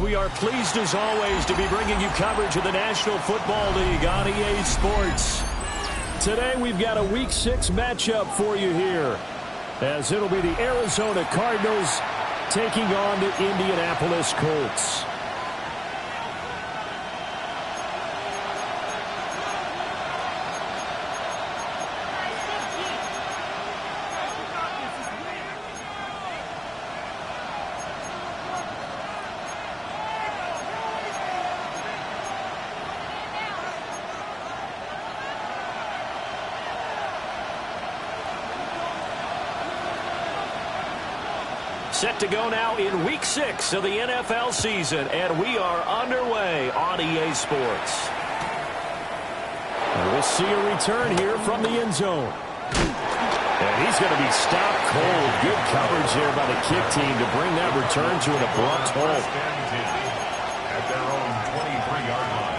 We are pleased, as always, to be bringing you coverage of the National Football League on EA Sports. Today, we've got a Week 6 matchup for you here, as it'll be the Arizona Cardinals taking on the Indianapolis Colts. Set to go now in Week 6 of the NFL season, and we are underway on EA Sports. And we'll see a return here from the end zone. And he's going to be stopped cold. Good coverage there by the kick team to bring that return to an abrupt halt. At their own 23-yard line.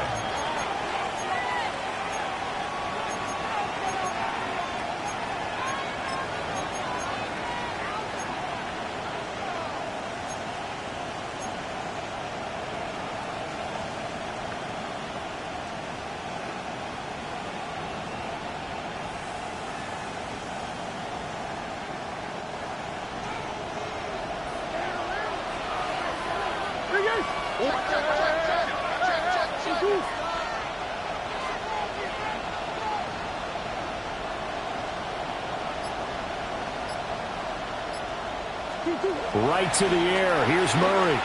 Right to the air. Here's Murray.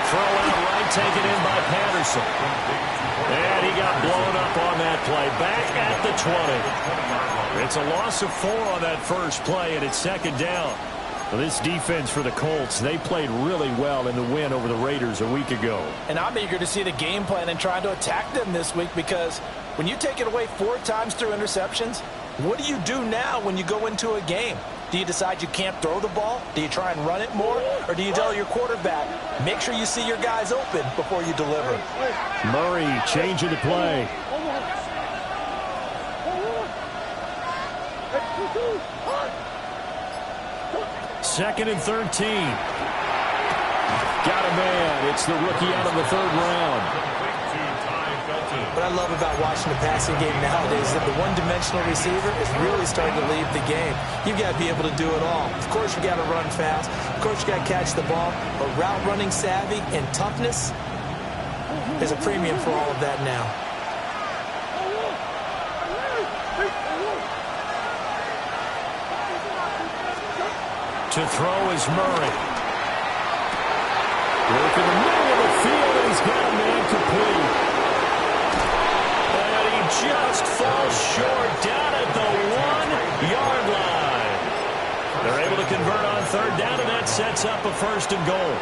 Throw out right, taken in by Patterson. And he got blown up on that play. Back at the 20. It's a loss of 4 on that first play, and it's second down. Well, this defense for the Colts, they played really well in the win over the Raiders a week ago. And I'm eager to see the game plan and trying to attack them this week, because when you take it away 4 times through interceptions, what do you do now when you go into a game? Do you decide you can't throw the ball? Do you try and run it more? Or do you tell your quarterback, make sure you see your guys open before you deliver? Murray changing the play. Second and 13. Got a man. It's the rookie out of the 3rd round. What I love about watching the passing game nowadays is that the one-dimensional receiver is really starting to leave the game. You've got to be able to do it all. Of course, you got to run fast. Of course, you got to catch the ball. But route running savvy and toughness is a premium for all of that now. To throw is Murray. Work in the middle of the field, and he's got a man complete. And he just falls short down at the 1-yard line. They're able to convert on 3rd down, and that sets up a 1st and goal.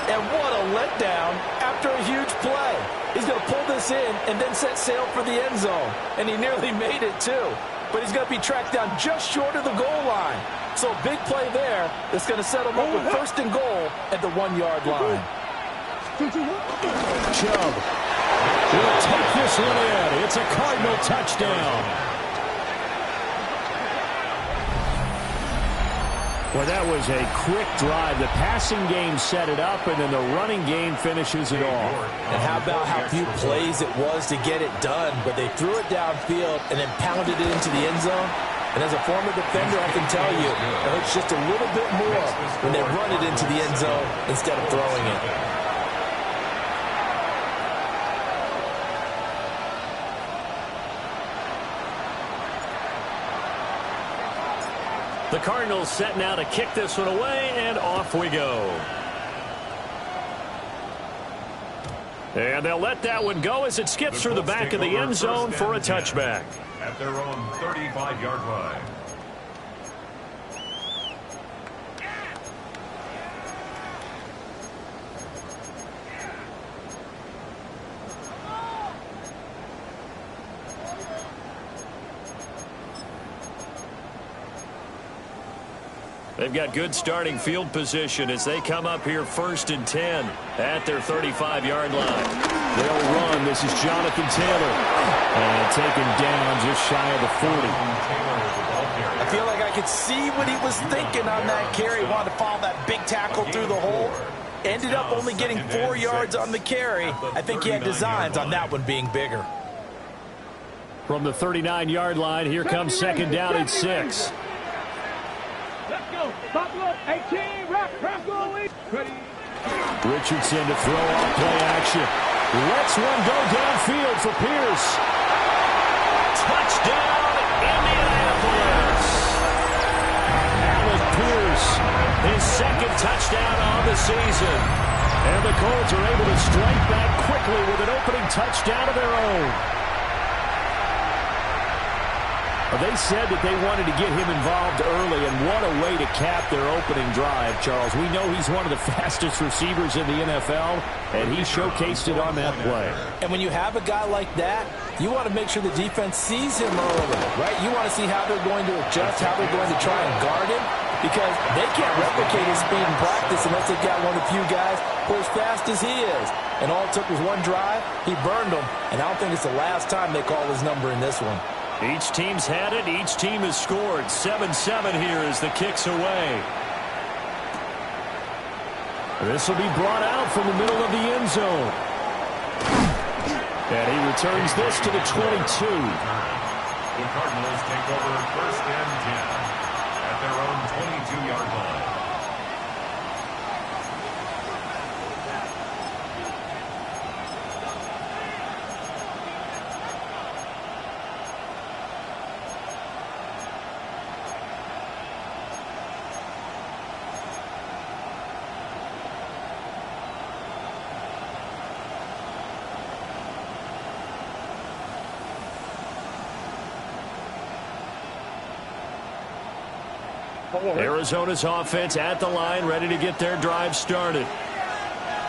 And what a letdown after a huge play. He's going to pull this in and then set sail for the end zone. And he nearly made it, too. But he's going to be tracked down just short of the goal line. So a big play there that's going to set him up with 1st and goal at the 1-yard line. Chubb will take this one in. It's a Cardinal touchdown. Well, that was a quick drive. The passing game set it up, and then the running game finishes it off. And how about how few plays it was to get it done, but they threw it downfield and then pounded it into the end zone. And as a former defender, I can tell you, it hurts just a little bit more when they run it into the end zone instead of throwing it. The Cardinals set now to kick this one away, and off we go. And they'll let that one go as it skips through the back of the end zone for a touchback. At their own 35-yard line. They've got good starting field position as they come up here 1st and 10 at their 35-yard line. They'll run. This is Jonathan Taylor. And taken down just shy of the 40. I feel like I could see what he was thinking on that carry. Wanted to follow that big tackle through the hole. Ended up only getting 4 yards on the carry. I think he had designs on that one being bigger. From the 39-yard line, here comes 2nd down and 6. Let's go. Stop look. 18. Rock go. Ready. Richardson to throw off play action. Lets one go downfield for Pierce. Touchdown, Indianapolis. Alec Pierce, His 2nd touchdown on the season. and the Colts are able to strike back quickly with an opening touchdown of their own. They said that they wanted to get him involved early, and what a way to cap their opening drive, Charles. We know he's one of the fastest receivers in the NFL, and he showcased it on that play. And when you have a guy like that, you want to make sure the defense sees him early, right? You want to see how they're going to adjust, how they're going to try and guard him, because they can't replicate his speed in practice unless they've got one of the few guys who are as fast as he is. And all it took was one drive. He burned them, and I don't think it's the last time they call his number in this one. Each team's had it. Each team has scored. 7-7 here as the kick's away. This will be brought out from the middle of the end zone. And he returns this to the 22. The Cardinals take over 1st and 10 at their own 22-yard line. Arizona's offense at the line, ready to get their drive started.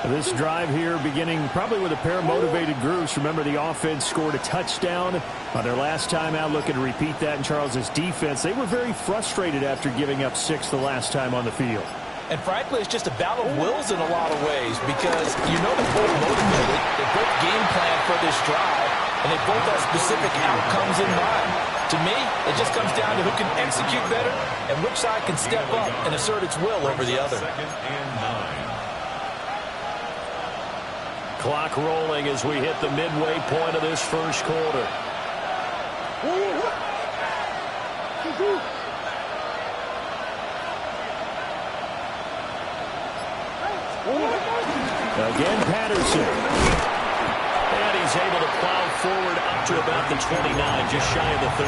This drive here beginning probably with a pair of motivated groups. Remember, the offense scored a touchdown on their last time out. Looking to repeat that in Charles's defense. They were very frustrated after giving up 6 the last time on the field. And frankly, it's just a battle of wills in a lot of ways, because you know they're both motivated. They both game plan for this drive, and they both have specific outcomes in mind. To me, it just comes down to who can execute better and which side can step up and assert its will over the other. 2nd and 9. Clock rolling as we hit the midway point of this first quarter. Again, Patterson. And he's able to plow forward up to about the 29, just shy of the 30.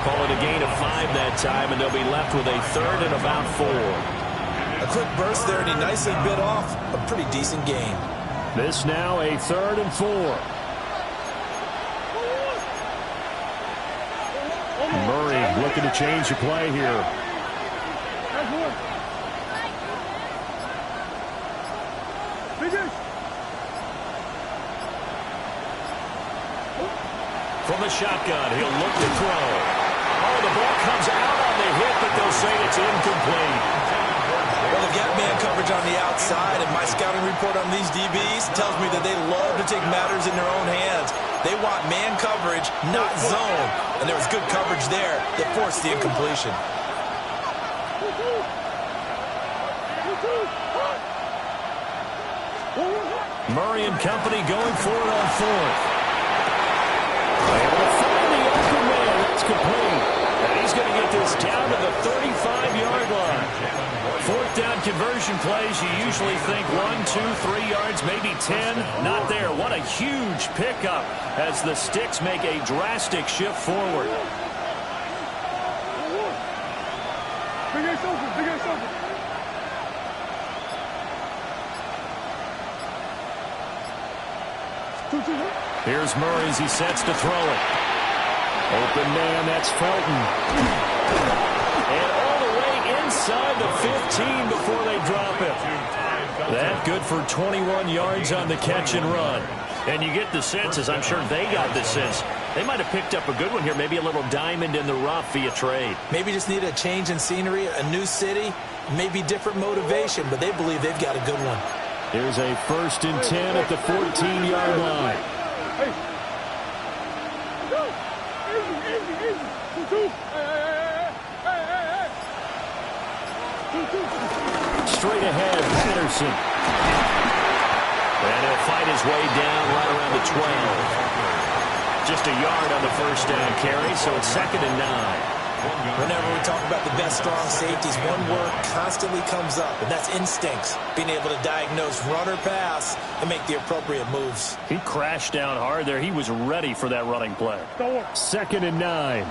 Call it a gain of 5 that time, and they'll be left with a 3rd and about 4. A quick burst there, and he nicely bit off a pretty decent gain. This now a 3rd and 4. Murray looking to change the play here. From the shotgun, he'll look to throw. Oh, the ball comes out on the hit, but they'll say it's incomplete. Well, they've got man coverage on the outside, and my scouting report on these DBs tells me that they love to take matters in their own hands. They want man coverage, not zone. And there was good coverage there that forced the incompletion. Murray and company going for it on 4th. Able to find the open man. That's complete. And he's going to get this down to the 35-yard line. 4th down conversion plays, you usually think 1, 2, 3 yards, maybe 10. Not there. What a huge pickup as the Sticks make a drastic shift forward. Here's Murray as he sets to throw it. Open man, that's Felton. And all the way inside the 15 before they drop him. That good for 21 yards on the catch and run. And you get the sense, as I'm sure they got the sense, they might have picked up a good one here, maybe a little diamond in the rough via trade. Maybe just need a change in scenery, a new city, maybe different motivation, but they believe they've got a good one. Here's a 1st and 10 at the 14-yard line. Straight ahead, Patterson. And he'll fight his way down right around the 12. Just a yard on the 1st down carry, so it's 2nd and 9. Whenever we talk about the best strong safeties, one word constantly comes up, and that's instincts. Being able to diagnose run or pass and make the appropriate moves. He crashed down hard there. He was ready for that running play. 2nd and 9.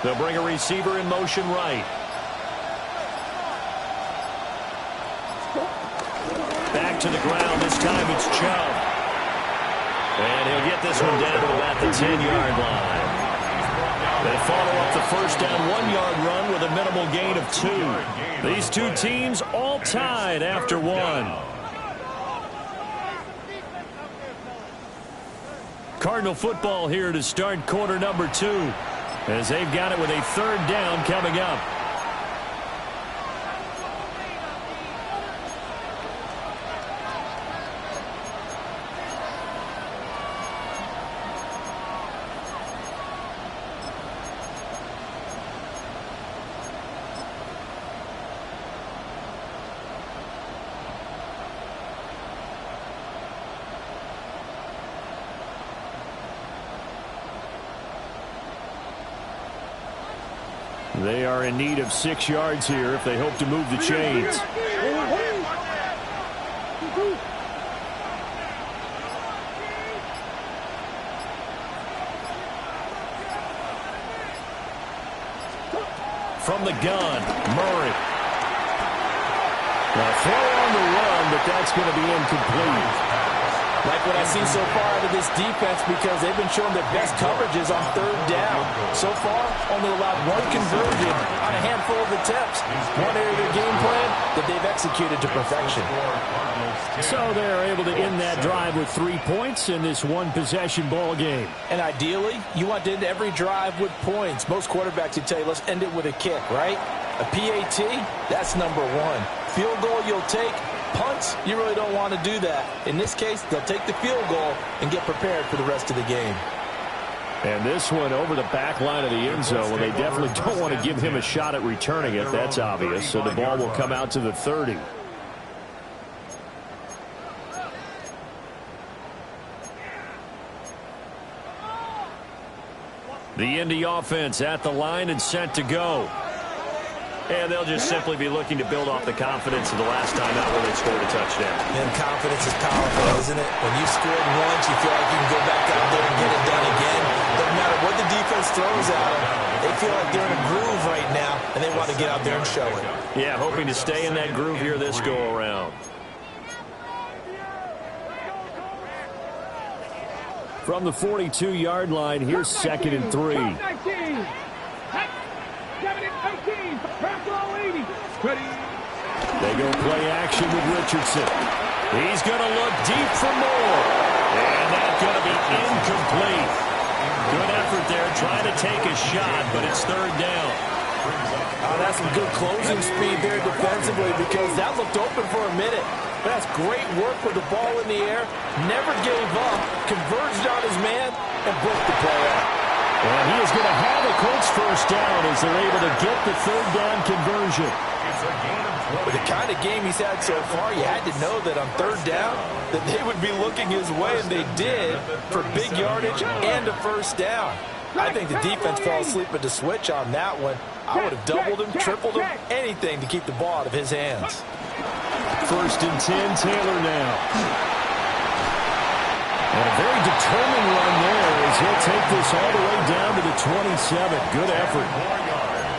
They'll bring a receiver in motion right. Back to the ground. This time it's Chubb. And he'll get this one down to about the 10-yard line. They follow up the 1st down 1-yard run with a minimal gain of 2. These two teams all tied after 1. Cardinal football here to start quarter number 2. As they've got it with a 3rd down coming up. They are in need of 6 yards here if they hope to move the chains. From the gun, Murray. Now throw on the run, but that's going to be incomplete. Like what I've seen so far out of this defense, because they've been showing their best coverages on 3rd down. So far, only allowed 1 conversion on a handful of attempts. One area of their game plan that they've executed to perfection. So they're able to end that drive with 3 points in this one-possession ball game. And ideally, you want to end every drive with points. Most quarterbacks would tell you, let's end it with a kick, right? A PAT, that's number 1. Field goal you'll take. Punts, you really don't want to do that. In this case, they'll take the field goal and get prepared for the rest of the game. And this one over the back line of the end zone, well, they definitely don't want to give him a shot at returning it. That's obvious. So the ball will come out to the 30. The Indy offense at the line and set to go. And they'll just simply be looking to build off the confidence of the last time out where they scored a touchdown. And confidence is powerful, isn't it? When you scored once, you feel like you can go back out there and get it done again. Doesn't matter what the defense throws at them. They feel like they're in a groove right now, and they want to get out there and show it. Yeah, hoping to stay in that groove here this go-around. From the 42-yard line, here's 2nd and 3. They go play action with Richardson. He's going to look deep for more. And that's going to be incomplete. Good effort there trying to take a shot, but it's 3rd down. That's some good closing speed there defensively, because that looked open for a minute. But that's great work with the ball in the air. Never gave up. Converged on his man and broke the play out. And he is going to have a Colts 1st down as they're able to get the 3rd down conversion. With the kind of game he's had so far, you had to know that on 3rd down that they would be looking his way, and they did, for big yardage and a 1st down. I think the defense fell asleep at the switch on that one. I would have doubled him, tripled him, anything to keep the ball out of his hands. 1st and 10, Taylor now. And a very determined run there as he'll take this all the way down to the 27. Good effort.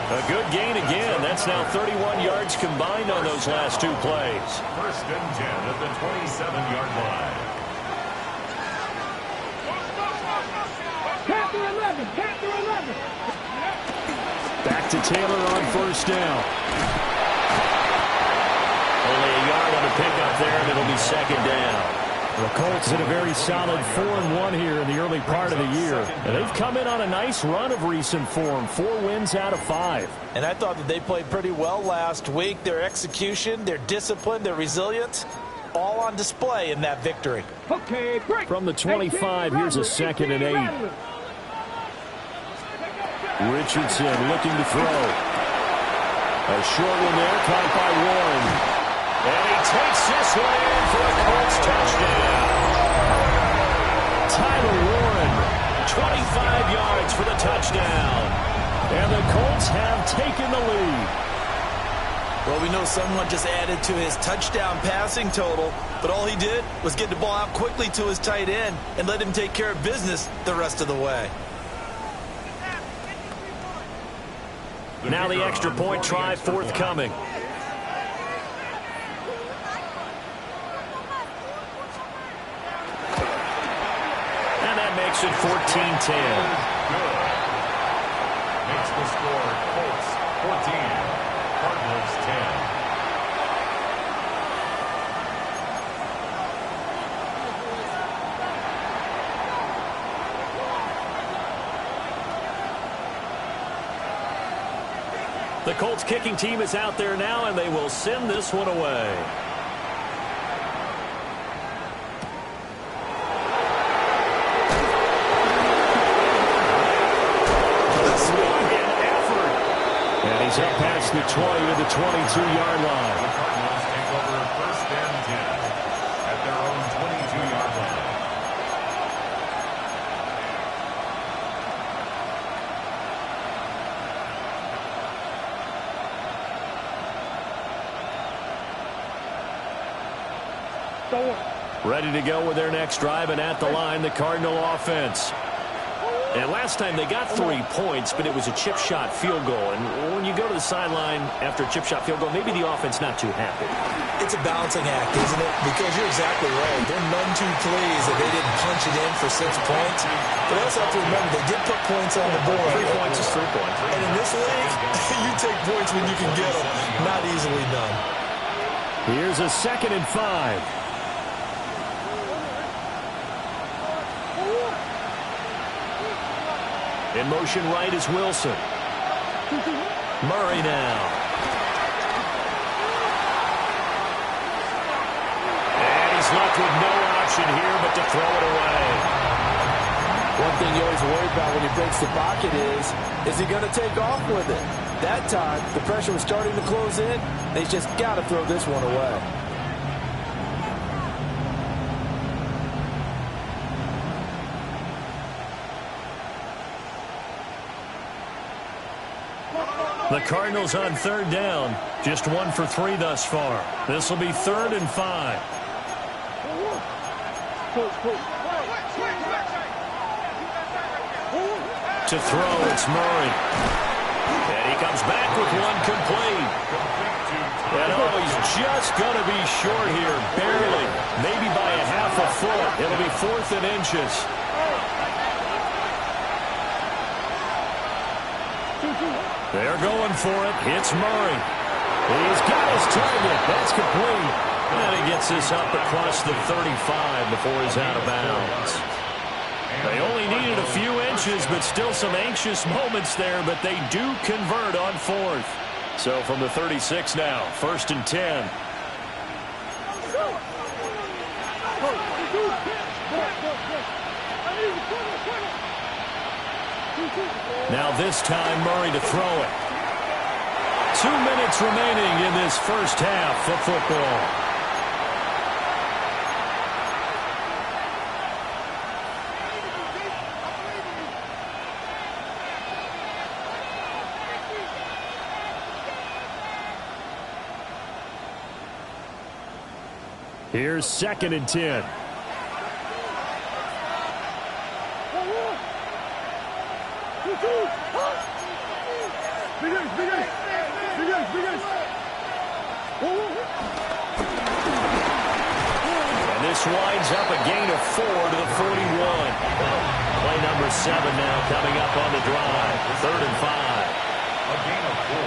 A good gain again. That's now 31 yards combined on those last 2 plays. 1st and 10 at the 27-yard line. Panther 11. Panther 11. Back to Taylor on first down. Only a yard on the pickup there, and it'll be second down. The Colts in a very solid 4-1 here in the early part of the year. And they've come in on a nice run of recent form. 4 wins out of 5. And I thought that they played pretty well last week. Their execution, their discipline, their resilience, all on display in that victory. Okay, break. From the 25, here's a 2nd and 8. Richardson looking to throw. A short one there, caught by Warren. And he takes this one in for a Colts touchdown. Tyler Warren, 25 yards for the touchdown. And the Colts have taken the lead. Well, we know someone just added to his touchdown passing total, but all he did was get the ball out quickly to his tight end and let him take care of business the rest of the way. Now the extra point try forthcoming. Makes it 14-10. Makes the score Colts 14, Cardinals 10. The Colts kicking team is out there now, and they will send this one away. He's up past the 20 to the 22-yard line. The Cardinals take over first and 10 at their own 22-yard Go on. Ready to go with their next drive, and at the line, the Cardinal offense. And last time they got 3 points, but it was a chip shot field goal. And when you go to the sideline after a chip shot field goal, maybe the offense not too happy. It's a balancing act, isn't it? Because you're exactly right. They're none too pleased that they didn't punch it in for 6 points. But also have to remember, they did put points on the board. 3 points is 3 points. And in this league, you take points when you can get them. Not easily done. Here's a 2nd and 5. In motion right is Wilson. Murray now. And he's left with no option here but to throw it away. One thing you always worry about when he breaks the pocket is he going to take off with it? That time, the pressure was starting to close in. They just got to throw this one away. The Cardinals on 3rd down. Just 1 for 3 thus far. This will be 3rd and 5. To throw, it's Murray. And he comes back with one complete. And he's just going to be short here, barely. Maybe by a half a foot. It'll be 4th and inches. They're going for it. Hits Murray. He's got his target. That's complete. And he gets this up across the 35 before he's out of bounds. They only needed a few inches, but still some anxious moments there, but they do convert on 4th. So from the 36 now, 1st and 10. Now this time, Murray to throw it. 2 minutes remaining in this first half of football. Here's 2nd and 10. And this winds up a gain of 4 to the 41. Play number 7 now coming up on the drive. 3rd and 5. A gain of 4.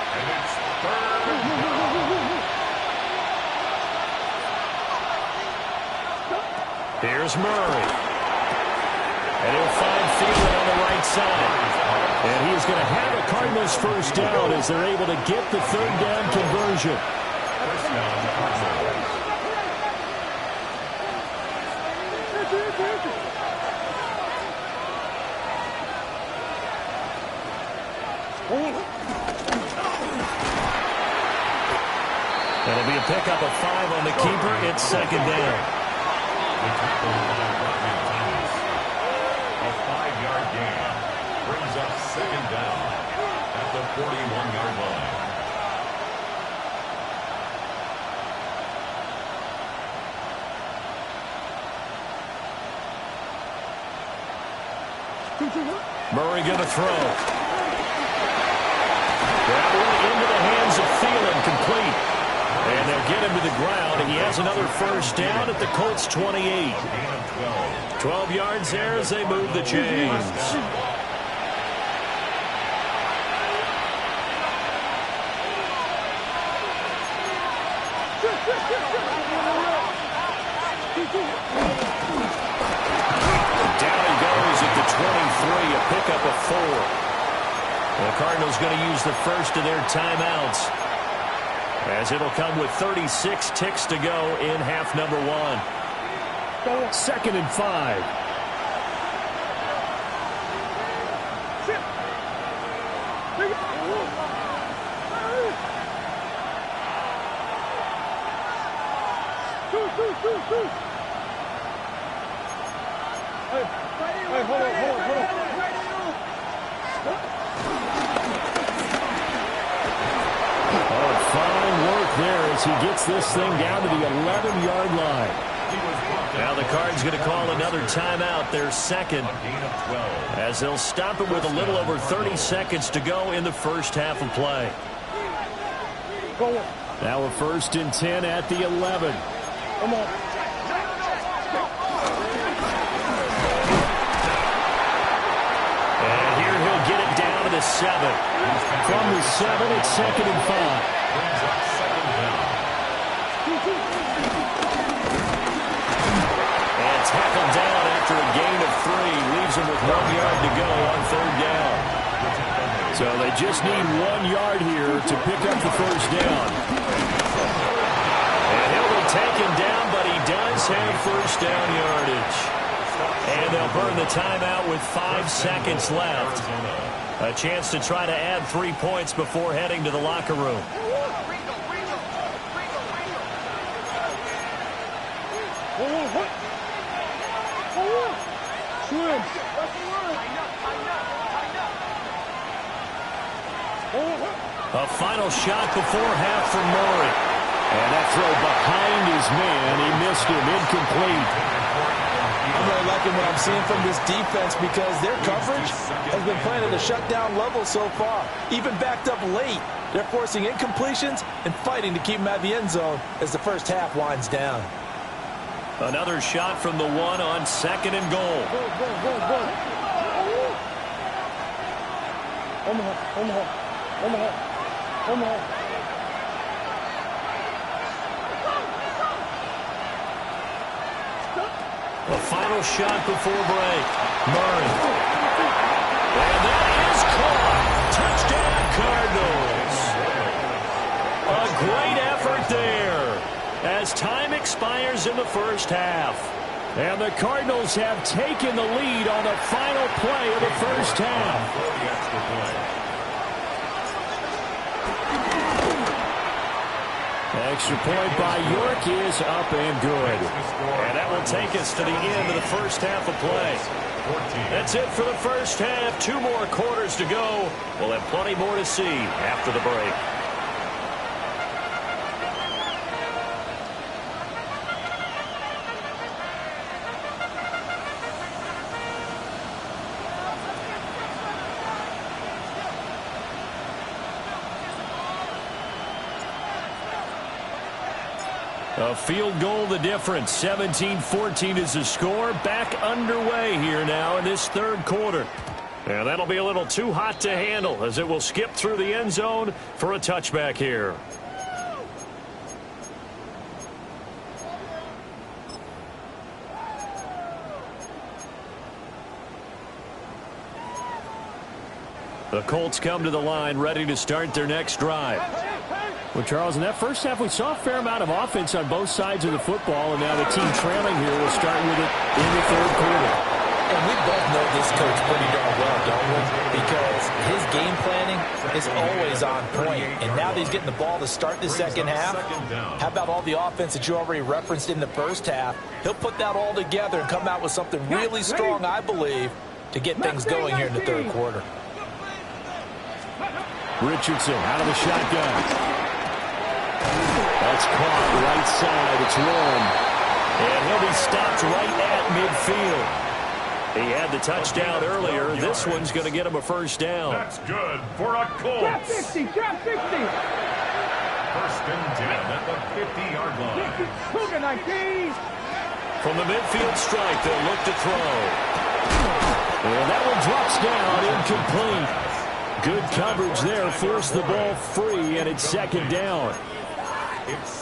And it's 3rd down. Here's Murray. And he'll find Thielen on the right side. And he's going to have a Cardinals first down as they're able to get the 3rd down conversion. First down, Cardinals. That'll be a pickup of 5 on the keeper. It's 2nd down. The tackle by Rodney Thomas. A 5-yard gain brings up 2nd down at the 41-yard line. Murray going to throw. Traveling into the hands of Thielen, complete. And they'll get him to the ground, and he has another first down at the Colts 28. Gain of 12. 12 yards there as they move the chains. Down he goes at the 23, a pickup of 4. The Cardinals going to use the first of their timeouts, as it'll come with 36 ticks to go in half number 1. 2nd and 5. Hey, hold on. Oh, fine work there as he gets this thing down to the 11-yard line. Now the Cards going to call another timeout, their second, A gain of 12. as they'll stop it with a little over 30 seconds to go in the first half of play. Now a 1st and 10 at the 11. Come on. And here he'll get it down to the 7. From the 7, it's 2nd and 5. Brings up 2nd down. And tackled down after a gain of 3. Leaves him with 1 yard to go on 3rd down. So they just need 1 yard here to pick up the first down. And he'll be taken down, but he does have first down yardage. And they'll burn the timeout with 5 seconds left. A chance to try to add 3 points before heading to the locker room. Swim. A final shot before half from Murray. And that throw behind his man. He missed him. Incomplete. I'm really liking what I'm seeing from this defense because their coverage has been playing at a shutdown level so far. Even backed up late, they're forcing incompletions and fighting to keep them out of the end zone as the first half winds down. Another shot from the 1 on 2nd and goal. Go. Omaha. A final shot before break. Murray. And that is caught. Touchdown, Cardinals. A great effort there as time expires in the first half. And the Cardinals have taken the lead on the final play of the first half. For the extra play. Extra point by York is up and good. And that will take us to the end of the first half of play. That's it for the first half. 2 more quarters to go. We'll have plenty more to see after the break. A field goal the difference. 17-14 is the score. Back underway here now in this third quarter. And that'll be a little too hot to handle as it will skip through the end zone for a touchback here. The Colts come to the line ready to start their next drive. Well, Charles, in that first half, we saw a fair amount of offense on both sides of the football, and now the team trailing here will start with it in the third quarter. And we both know this coach pretty darn well, don't we? Because his game planning is always on point. And now that he's getting the ball to start the second half, how about all the offense that you already referenced in the first half? He'll put that all together and come out with something really strong, I believe, to get things going here in the third quarter. Richardson out of the shotgun. That's caught right side. It's Warren. And he'll be stopped right at midfield. He had the touchdown earlier. This one's going to get him a first down. That's good for a Colts. Drop 50, drop 50. First and 10 at the 50-yard line. Cougar 19. From the midfield strike, they'll look to throw. And that one drops down, incomplete. Good coverage there, forced the ball free, and it's second down.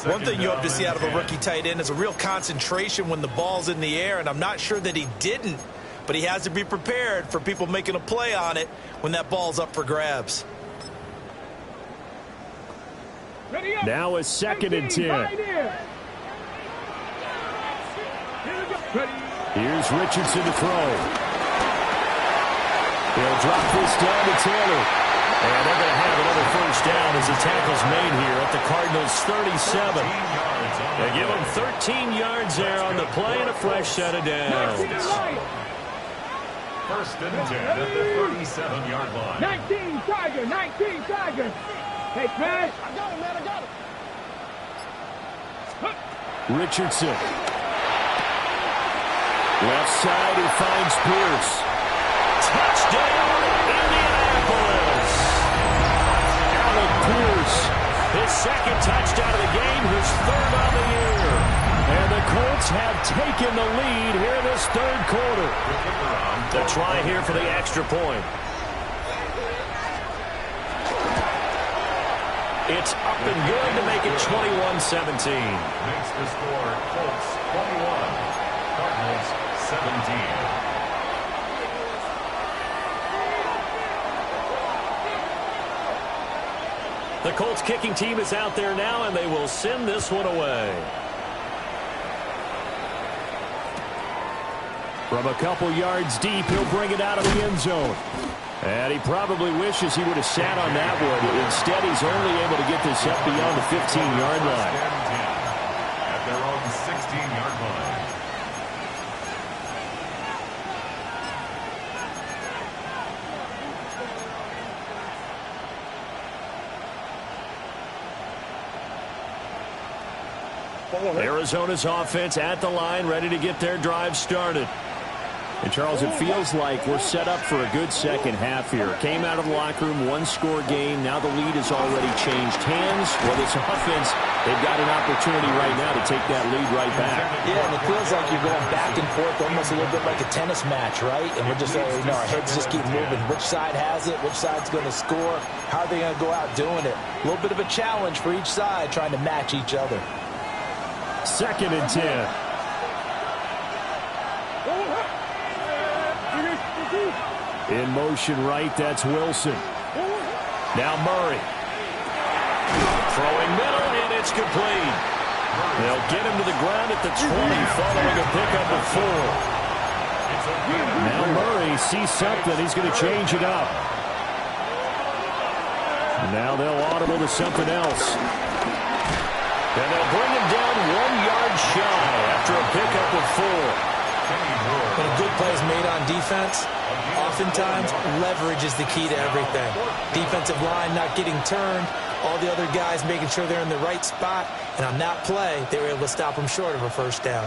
One thing you hope to see out of a rookie tight end is a real concentration when the ball's in the air, and I'm not sure that he didn't, but he has to be prepared for people making a play on it when that ball's up for grabs. Now a second and 10. Here's Richardson to throw. He'll drop this down to Taylor. And they're going to have another first down as the tackle's made here at the Cardinals' 37. They give him 13 yards there on the play and a fresh set of downs. First and 10 at the 37-yard line. 19 Tiger, 19 Tiger. Hey, Crash. I got him, man, I got him. Richardson. Left side, he finds Pierce. Touchdown, Indianapolis. Alec Pierce, his second touchdown of the game, his third on the year. And the Colts have taken the lead here in this third quarter. The try here for the extra point. It's up and good to make it 21-17. Makes the score Colts 21, Cardinals 17. The Colts kicking team is out there now, and they will send this one away. From a couple yards deep, he'll bring it out of the end zone. And he probably wishes he would have sat on that one. Instead, he's only able to get this up beyond the 15-yard line. At their own 16-yard line. Arizona's offense at the line, ready to get their drive started. And, Charles, it feels like we're set up for a good second half here. Came out of the locker room, one-score game. Now the lead has already changed hands. Well, this offense, they've got an opportunity right now to take that lead right back. Yeah, and it feels like you're going back and forth almost a little bit like a tennis match, right? And we're just, our heads just keep moving. Which side has it? Which side's going to score? How are they going to go out doing it? A little bit of a challenge for each side trying to match each other. Second and 10. In motion right, that's Wilson. Now Murray. Throwing middle, and it's complete. They'll get him to the ground at the 20, following a pickup of 4. Now Murray sees something. He's going to change it up. Now they'll audible to something else. And they'll bring him down 1 yard shy after a pickup of 4. When a good play is made on defense, oftentimes leverage is the key to everything. Defensive line not getting turned, all the other guys making sure they're in the right spot, and on that play, they were able to stop them short of a first down.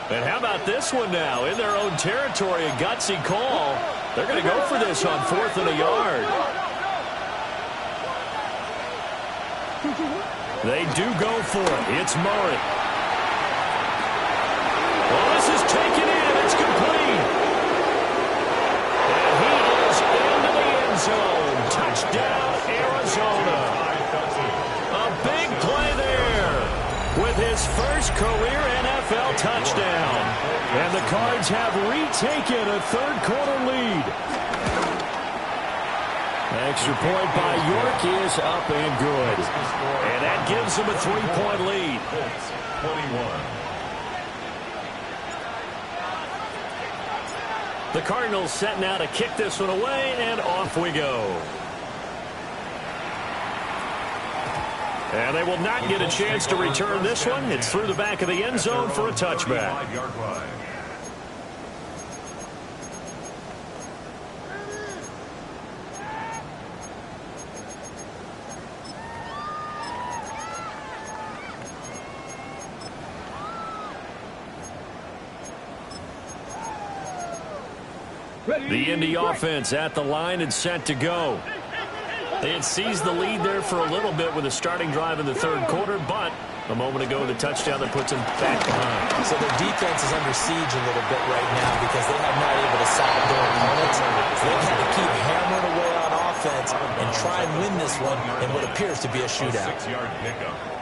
And how about this one now? In their own territory, a gutsy call. They're going to go for this on 4th and a yard. They do go for it. It's Murray. career NFL touchdown. And the Cards have retaken a third-quarter lead. Extra point by York is up and good. And that gives them a 3-point lead. 21. The Cardinals set now to kick this one away, and off we go. And they will not get a chance to return this one. It's through the back of the end zone for a touchback. The Indy offense at the line and set to go. They had seized the lead there for a little bit with a starting drive in the third quarter, but a moment ago the touchdown that puts them back behind. So their defense is under siege a little bit right now because they have not able to stop their opponents. So they've had to keep hammering away on offense and try and win this one in what appears to be a shootout.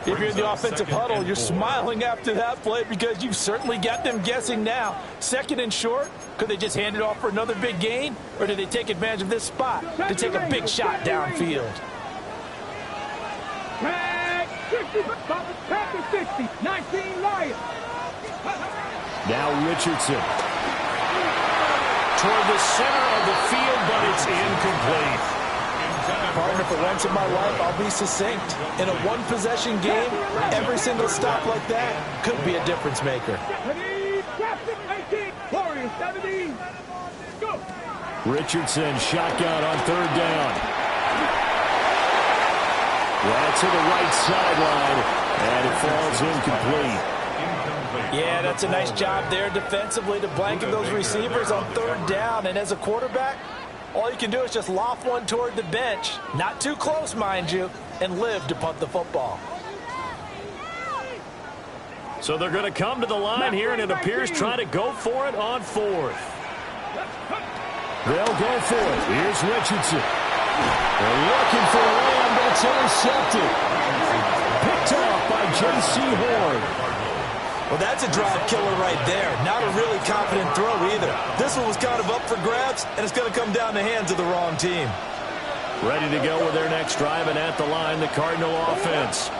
If you're in the offensive huddle, you're smiling after that play because you've certainly got them guessing now. Second and short, could they just hand it off for another big gain? Or did they take advantage of this spot to take a big shot downfield? Tag 60, Packers 60, 19 Lions. Now Richardson. Toward the center of the field, but it's incomplete. Partner, for once in my life, I'll be succinct. In a one-possession game, every single stop like that could be a difference maker. 18, Warriors 17. Go. Richardson shotgun on third down. Right to the right sideline, and it falls incomplete. Yeah, that's a nice job there defensively to blanket those receivers on third down. And as a quarterback, all you can do is just loft one toward the bench. Not too close, mind you, and live to punt the football. So they're going to come to the line here, and it appears trying to go for it on fourth. They'll go for it. Here's Richardson. They're looking for Lamb, but it's intercepted. Picked off by J.C. Horn. Well, that's a drive killer right there. Not a really confident throw either. This one was kind of up for grabs, and it's going to come down the hands of the wrong team. Ready to go with their next drive, and at the line, the Cardinal offense.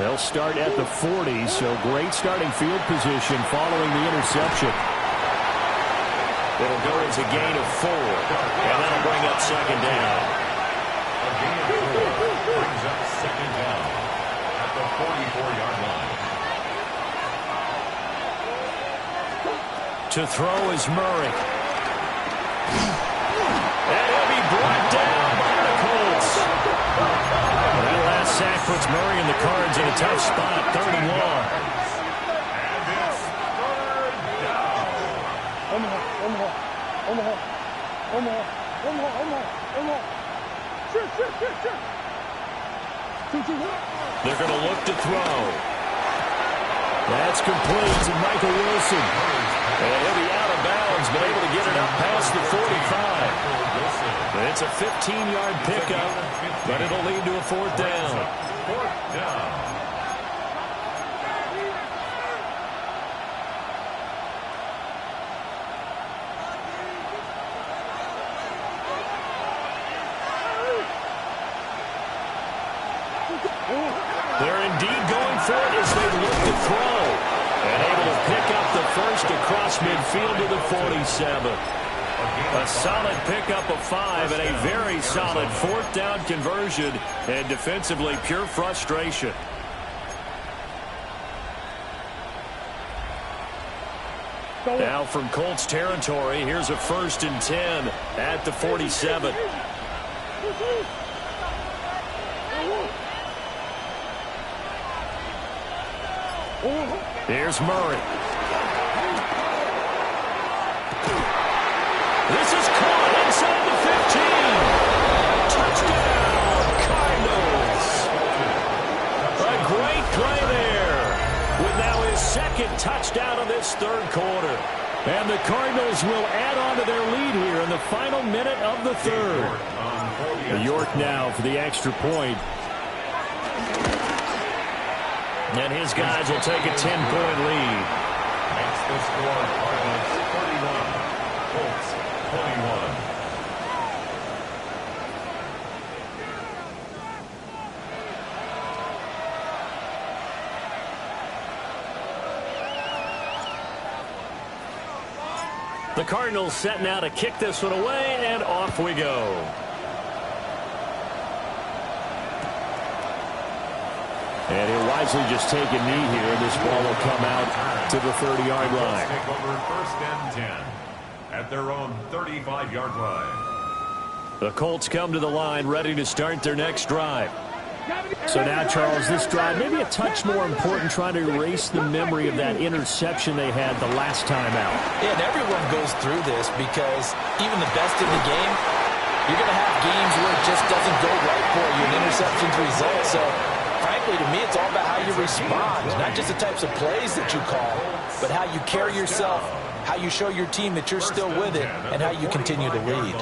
They'll start at the 40, so great starting field position following the interception. It'll go as a gain of 4, and that'll bring up second down. A gain of 4 brings up second down at the 44-yard line. To throw is Murray. And he'll be brought down by the Colts. That last sack puts Murray and the Cards in a tough spot, 3rd and long. And it's third down. They're going to look to throw. That's complete to Michael Wilson. And he'll be out of bounds, but able to get it up past the 45. It's a 15-yard pickup, but it'll lead to a 4th down. 4th down. They're indeed going for it as they look to throw. And able to pick up the first across midfield to the 47. A solid pickup of 5 and a very solid 4th down conversion. And defensively, pure frustration. Now from Colts territory, here's a 1st and 10 at the 47. Here's Murray. This is caught inside the 15. Touchdown, Cardinals. A great play there. With now his 2nd touchdown of this 3rd quarter. And the Cardinals will add on to their lead here in the final minute of the 3rd. York now for the extra point. And his guys will take a 10-point lead. Makes the score Cardinals 31, Colts 21. The Cardinals set now to kick this one away, and off we go. And he'll wisely just take a knee here, and this ball will come out to the 30-yard line. Take over 1st and 10 at their own 35-yard line. The Colts come to the line, ready to start their next drive. So now, Charles, this drive maybe a touch more important, trying to erase the memory of that interception they had the last time out. Yeah, and everyone goes through this because even the best in the game, you're going to have games where it just doesn't go right for you, and interceptions result. So, frankly, to me, it's all about how you respond, not just the types of plays that you call, but how you carry yourself, how you show your team that you're still with it, and how you continue to lead.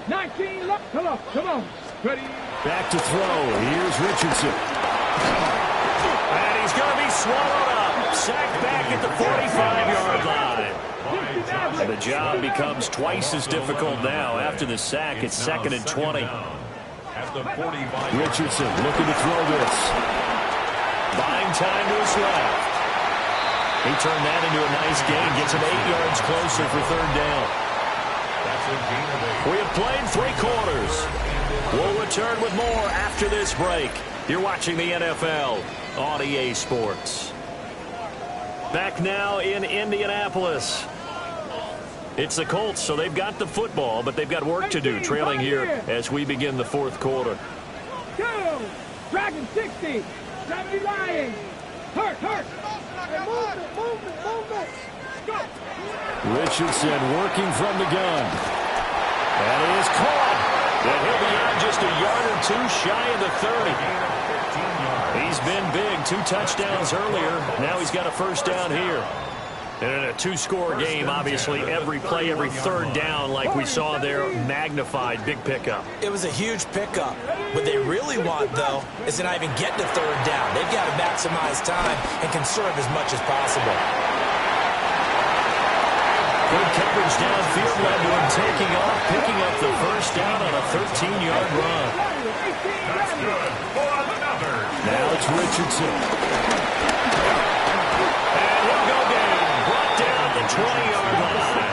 19, look, come on. Ready? Back to throw. Here's Richardson. And he's going to be swallowed up. Sacked back at the 45-yard line. And the job becomes twice as difficult now. After the sack, it's 2nd and 20. Richardson looking to throw this. Buying time to his left. He turned that into a nice gain. Gets him 8 yards closer for 3rd down. We have played 3 quarters. We'll return with more after this break. You're watching the NFL on EA Sports. Back now in Indianapolis. It's the Colts, so they've got the football, but they've got work to do, trailing here as we begin the 4th quarter. Go! Dragon 60. 70 Lions. Hurt. Hey, move it. Go. Richardson working from the gun. That is caught. And he'll be out just a yard or 2 shy of the 30. He's been big. 2 touchdowns earlier. Now he's got a 1st down here. And in a 2-score game, obviously, every play, every 3rd down, like we saw there, magnified. Big pickup. It was a huge pickup. What they really want, though, is to not even get to 3rd down. They've got to maximize time and conserve as much as possible. Good coverage downfield led to him taking off, picking up the 1st down on a 13-yard run. That's good for another. Now it's Richardson. And he'll go down, brought down the 20-yard line.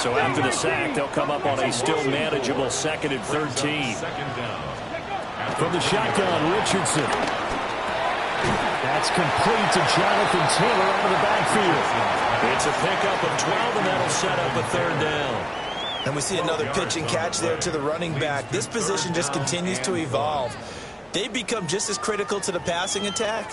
So after the sack, they'll come up on a still manageable 2nd and 13. From the shotgun, Richardson. That's complete to Jonathan Taylor out of the backfield. It's a pickup of 12, and that'll set up a 3rd down. And we see another pitch and catch there to the running back. This position just continues to evolve. They become just as critical to the passing attack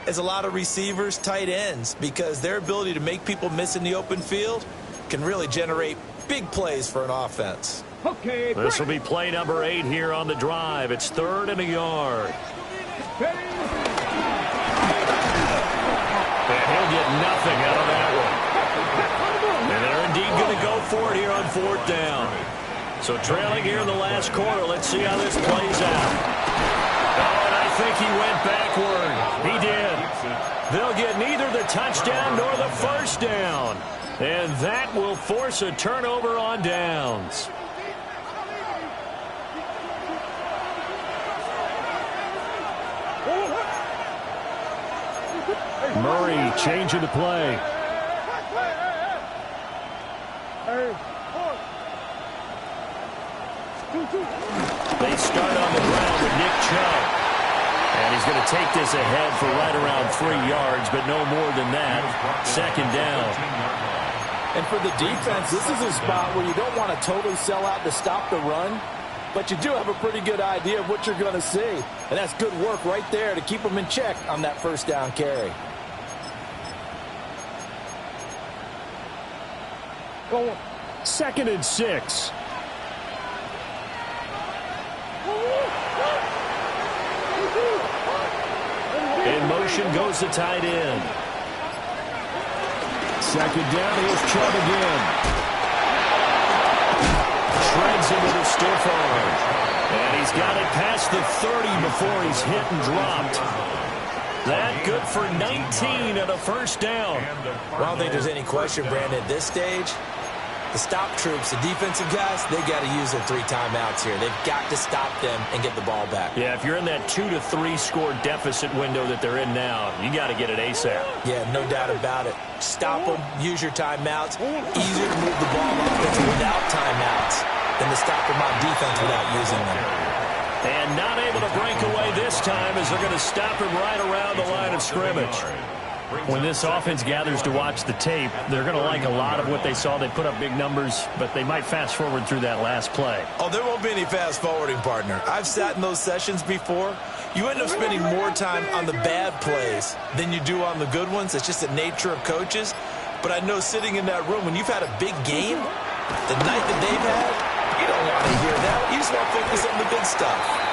as a lot of receivers, tight ends, because their ability to make people miss in the open field can really generate big plays for an offense. Okay. This will be play number 8 here on the drive. It's 3rd and a yard. And he'll get nothing out of that one. And they're indeed going to go for it here on 4th down. So trailing here in the last quarter, let's see how this plays out. Oh, and I think he went backward. He did. They'll get neither the touchdown nor the 1st down. And that will force a turnover on downs. Murray changing the play. They start on the ground with Nick Chubb. And he's going to take this ahead for right around 3 yards, but no more than that. 2nd down. And for the defense, this is a spot where you don't want to totally sell out to stop the run, but you do have a pretty good idea of what you're going to see. And that's good work right there to keep them in check on that 1st down carry. 2nd and 6. In motion goes the tight end. 2nd down, here's Chubb again. Shreds him with a stiff arm. And he's got it past the 30 before he's hit and dropped. That good for 19 and a first down. Well, I don't think there's any question, Brandon, at this stage. The stop troops, the defensive guys, they got to use their 3 timeouts here. They've got to stop them and get the ball back. Yeah, if you're in that 2 to 3 score deficit window that they're in now, you got to get it ASAP. Yeah, no doubt about it. Stop them, use your timeouts. Easier to move the ball offense without timeouts than to stop them on defense without using them. And not able to break away this time as they're going to stop him right around the line of scrimmage. When this offense gathers to watch the tape, they're going to like a lot of what they saw. They put up big numbers, but they might fast forward through that last play. Oh, there won't be any fast forwarding, partner. I've sat in those sessions before. You end up spending more time on the bad plays than you do on the good ones. It's just the nature of coaches. But I know sitting in that room, when you've had a big game, the night that they've had, you don't want to hear that. You just want to focus on the good stuff.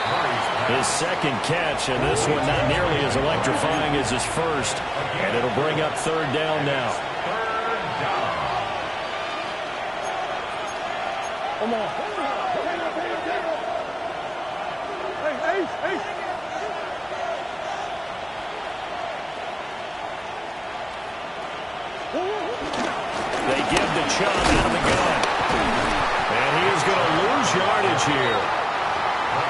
His second catch, and this one not nearly as electrifying as his first. And it'll bring up third down now. Come on. Hey. They give the chop out of the gun. And he is going to lose yardage here.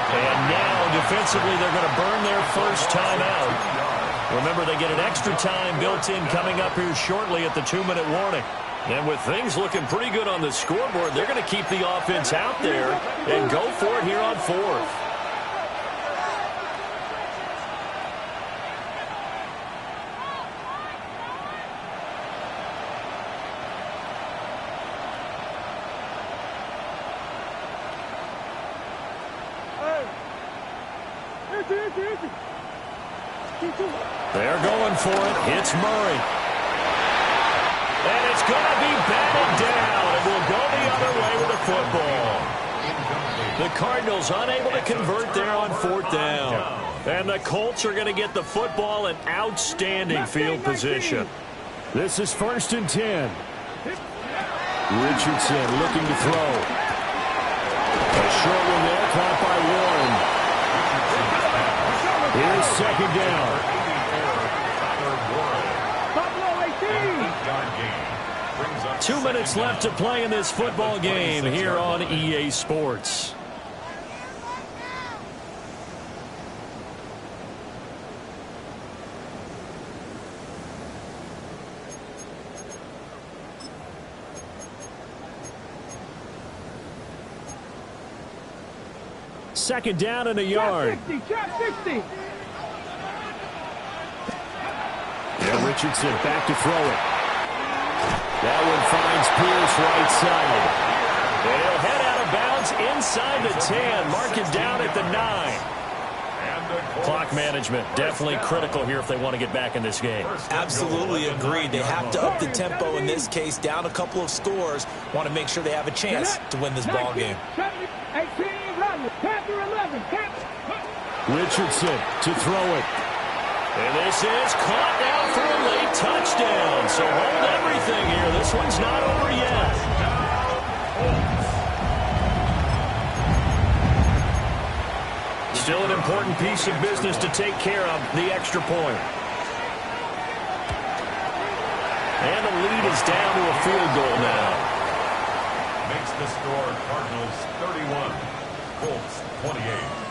And now, defensively, they're going to burn their first timeout. Remember, they get an extra time built in coming up here shortly at the 2-minute warning. And with things looking pretty good on the scoreboard, they're going to keep the offense out there and go for it here on fourth. They're going for it. It's Murray. And it's going to be batted down. It will go the other way with the football. The Cardinals unable to convert there on fourth down. And the Colts are going to get the football in outstanding field position. This is 1st and 10. Richardson looking to throw. A short one there, caught by Warren. Here's second down. 2 minutes left to play in this football game here on EA Sports. Second down and a yard. Trap 60. Yeah, Richardson back to throw it. That one finds Pierce right side. And he'll head out of bounds inside the 10. Mark it down at the 9. Clock management definitely critical here if they want to get back in this game. Absolutely agreed. They have to up the tempo in this case, down a couple of scores. Want to make sure they have a chance to win this ball game. 18, run. Panther 11. Richardson to throw it. And this is caught down for a late touchdown. So hold everything here. This one's not over yet. Still an important piece of business to take care of, the extra point. And the lead is down to a field goal now. Makes the score Cardinals 31, Colts 28.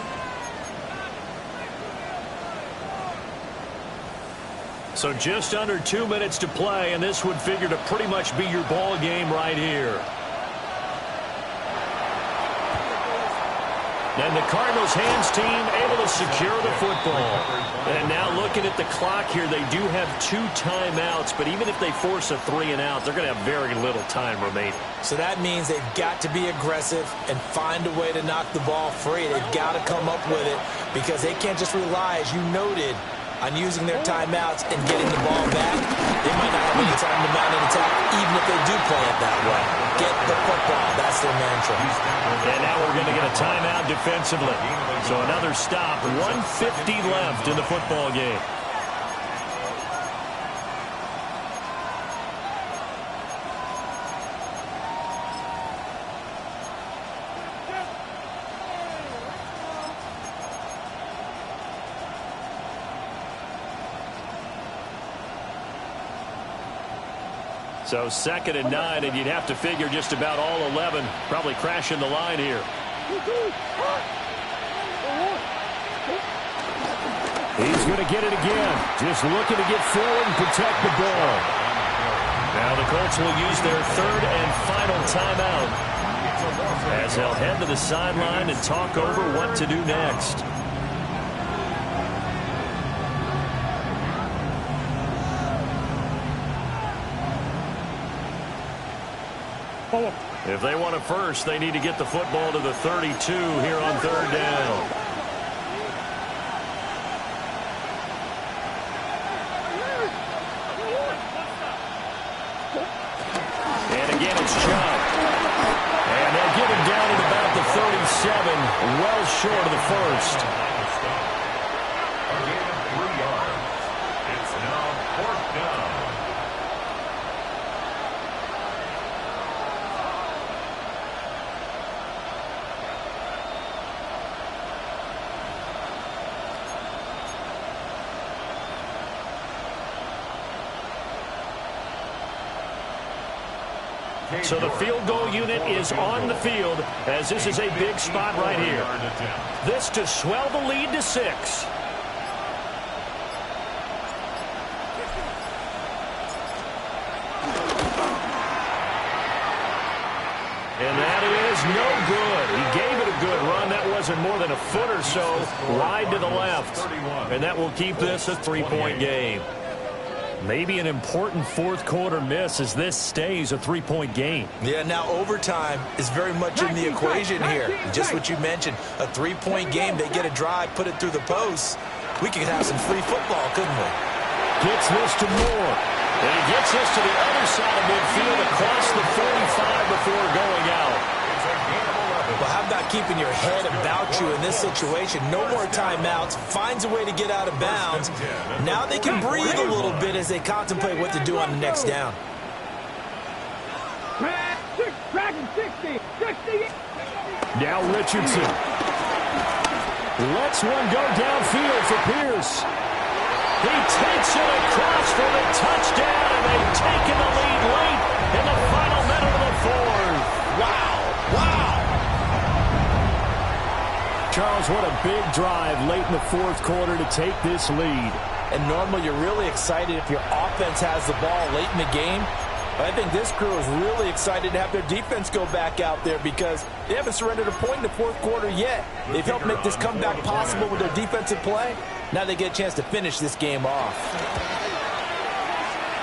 So just under 2 minutes to play, and this would figure to pretty much be your ball game right here. And the Cardinals hands team able to secure the football. And now looking at the clock here, they do have 2 timeouts, but even if they force a 3 and out, they're going to have very little time remaining. So that means they've got to be aggressive and find a way to knock the ball free. They've got to come up with it because they can't just rely, as you noted, on using their timeouts and getting the ball back. They might not have any time to mount an attack, even if they do play it that way. Get the football. That's their mantra. And now we're going to get a timeout defensively. So another stop. 1:50 left in the football game. So 2nd and 9, and you'd have to figure just about all 11 probably crashing the line here. He's going to get it again. Just looking to get forward and protect the ball. Now the Colts will use their 3rd and final timeout as they'll head to the sideline and talk over what to do next. If they want it first, they need to get the football to the 32 here on 3rd down. And again, it's Chubb. And they'll get him down at about the 37, well short of the first. A gain of 3 yards. It's now 4th down. So the field goal unit is on the field as this is a big spot right here. This to swell the lead to 6. And that is no good. He gave it a good run. That wasn't more than a foot or so wide to the left. And that will keep this a 3-point game. Maybe an important 4th quarter miss as this stays a 3-point game. Yeah, now overtime is very much in the equation here. Just what you mentioned, a 3-point game. They get a drive, put it through the posts. We could have some free football, couldn't we? Gets this to Moore. And he gets this to the other side of midfield across the 45 before going out. Well, how about keeping your head about you in this situation? No more timeouts. Finds a way to get out of bounds. Now they can breathe a little bit as they contemplate what to do on the next down. Dragon 60. Now Richardson. Lets one go downfield for Pierce. He takes it across for the touchdown, and they've taken the lead late in the final minute of the 4th. Wow. Charles, what a big drive late in the 4th quarter to take this lead. And normally you're really excited if your offense has the ball late in the game. But I think this crew is really excited to have their defense go back out there because they haven't surrendered a point in the 4th quarter yet. They've helped make this comeback possible with their defensive play. Now they get a chance to finish this game off.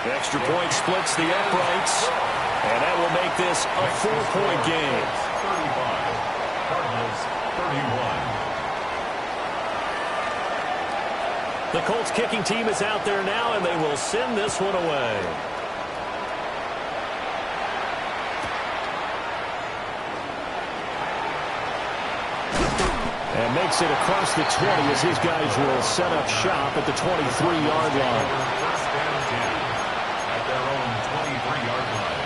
The extra point splits the uprights, and that will make this a 4-point game. 35. Cardinals 31. The Colts kicking team is out there now, and they will send this one away. And makes it across the 20 as his guys will set up shop at the 23-yard line. 1st and 10 at their own 23-yard line.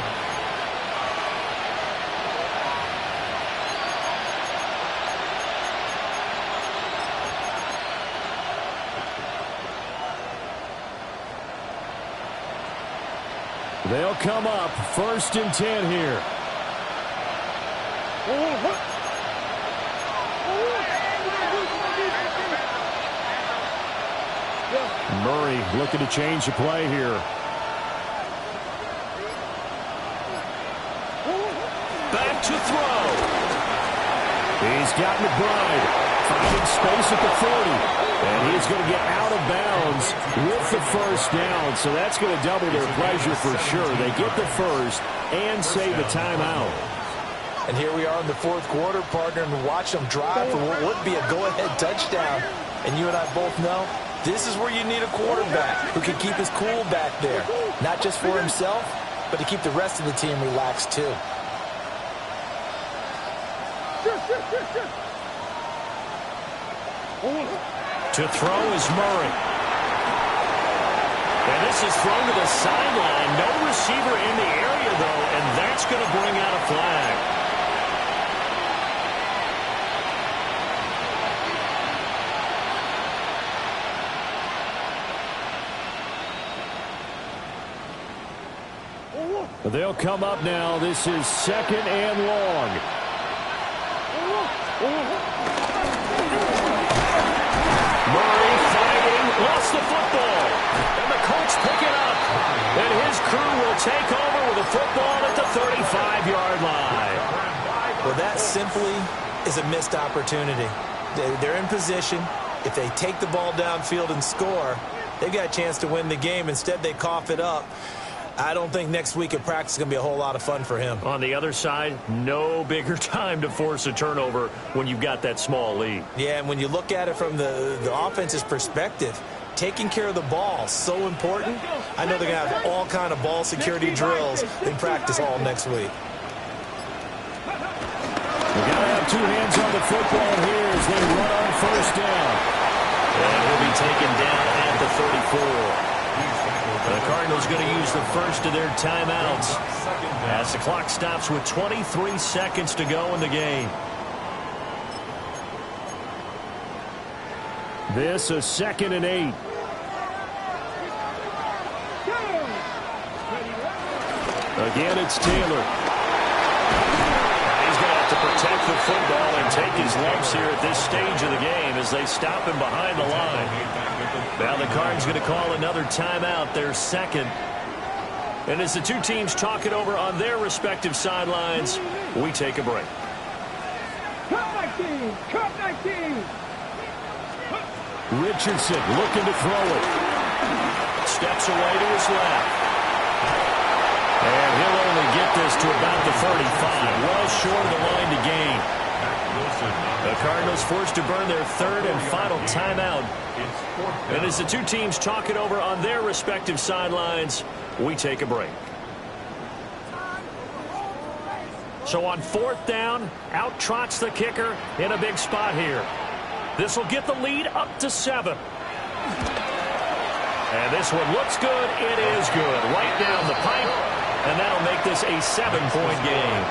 They'll come up 1st and 10 here. Murray looking to change the play here. Back to throw. He's got McBride finding space at the 40. And he's going to get out of bounds with the 1st down. So that's going to double their pleasure for sure. They get the 1st and save a timeout. And here we are in the 4th quarter, partner, and watch them drive for what would be a go-ahead touchdown. And you and I both know this is where you need a quarterback who can keep his cool back there. Not just for himself, but to keep the rest of the team relaxed too. To throw is Murray. And this is thrown to the sideline. No receiver in the area, though, and that's going to bring out a flag. They'll come up now. This is 2nd and long. Murray fighting, lost the football. And the Colts pick it up. And his crew will take over with a football at the 35-yard line. Well, that simply is a missed opportunity. They're in position. If they take the ball downfield and score, they've got a chance to win the game. Instead, they cough it up. I don't think next week at practice is going to be a whole lot of fun for him. On the other side, no bigger time to force a turnover when you've got that small lead. Yeah, and when you look at it from the offense's perspective, taking care of the ball so important. I know they're going to have all kind of ball security drills in practice all next week. They've got to have two hands on the football here as they run on 1st down. And he'll be taken down at the 34. The Cardinals going to use the first of their timeouts as the clock stops with 23 seconds to go in the game. This is 2nd and 8. Again, it's Taylor. He's going to have to protect the football and take his lumps here at this stage of the game as they stop him behind the line. Now the Cardinals going to call another timeout, their 2nd. And as the two teams talk it over on their respective sidelines, we take a break. Cut 19! Cut 19! Richardson looking to throw it. Steps away to his left. And he'll only get this to about the 35. Well short of the line to gain. The Cardinals forced to burn their 3rd and final timeout. And as the two teams talk it over on their respective sidelines, we take a break. So on 4th down, out trots the kicker in a big spot here. This will get the lead up to 7. And this one looks good. It is good. Right down the pipe. And that'll make this a 7-point game.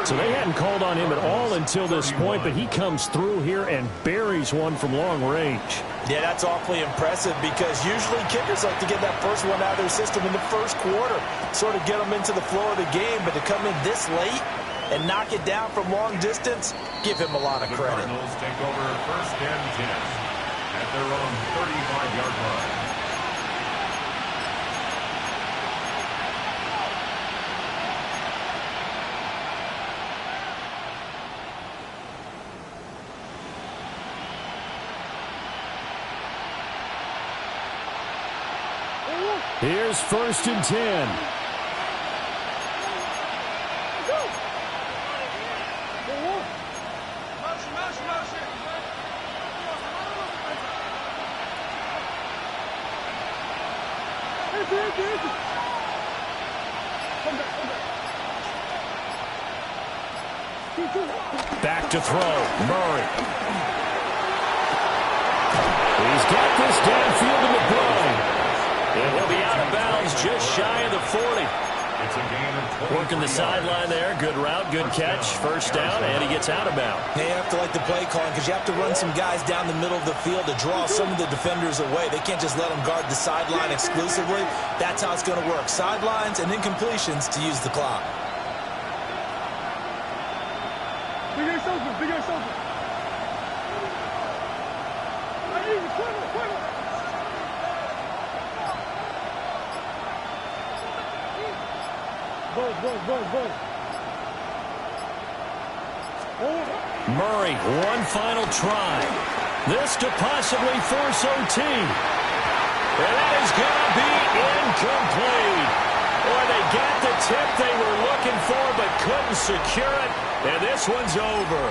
So they hadn't called on him at all until this point, but he comes through here and buries one from long range. Yeah, that's awfully impressive because usually kickers like to get that first one out of their system in the first quarter, sort of get them into the flow of the game, but to come in this late and knock it down from long distance, give him a lot of credit. The Cardinals take over 1st and 10 at their own 35-yard line. Here's 1st and 10. Back to throw. Murray. He's got this downfield in the ground. And he'll be out of bounds just shy of the 40. It's a game of Working the sideline there. Good route, good catch. 1st down, and he gets out of bounds. They have to like the play calling because you have to run some guys down the middle of the field to draw some of the defenders away. They can't just let them guard the sideline exclusively. That's how it's going to work. Sidelines and incompletions to use the clock. Big ass open, big ass open. I need you, quick. Go. Murray, one final try. This to possibly force OT. And that is going to be incomplete. Boy, they got the tip they were looking for but couldn't secure it. And this one's over.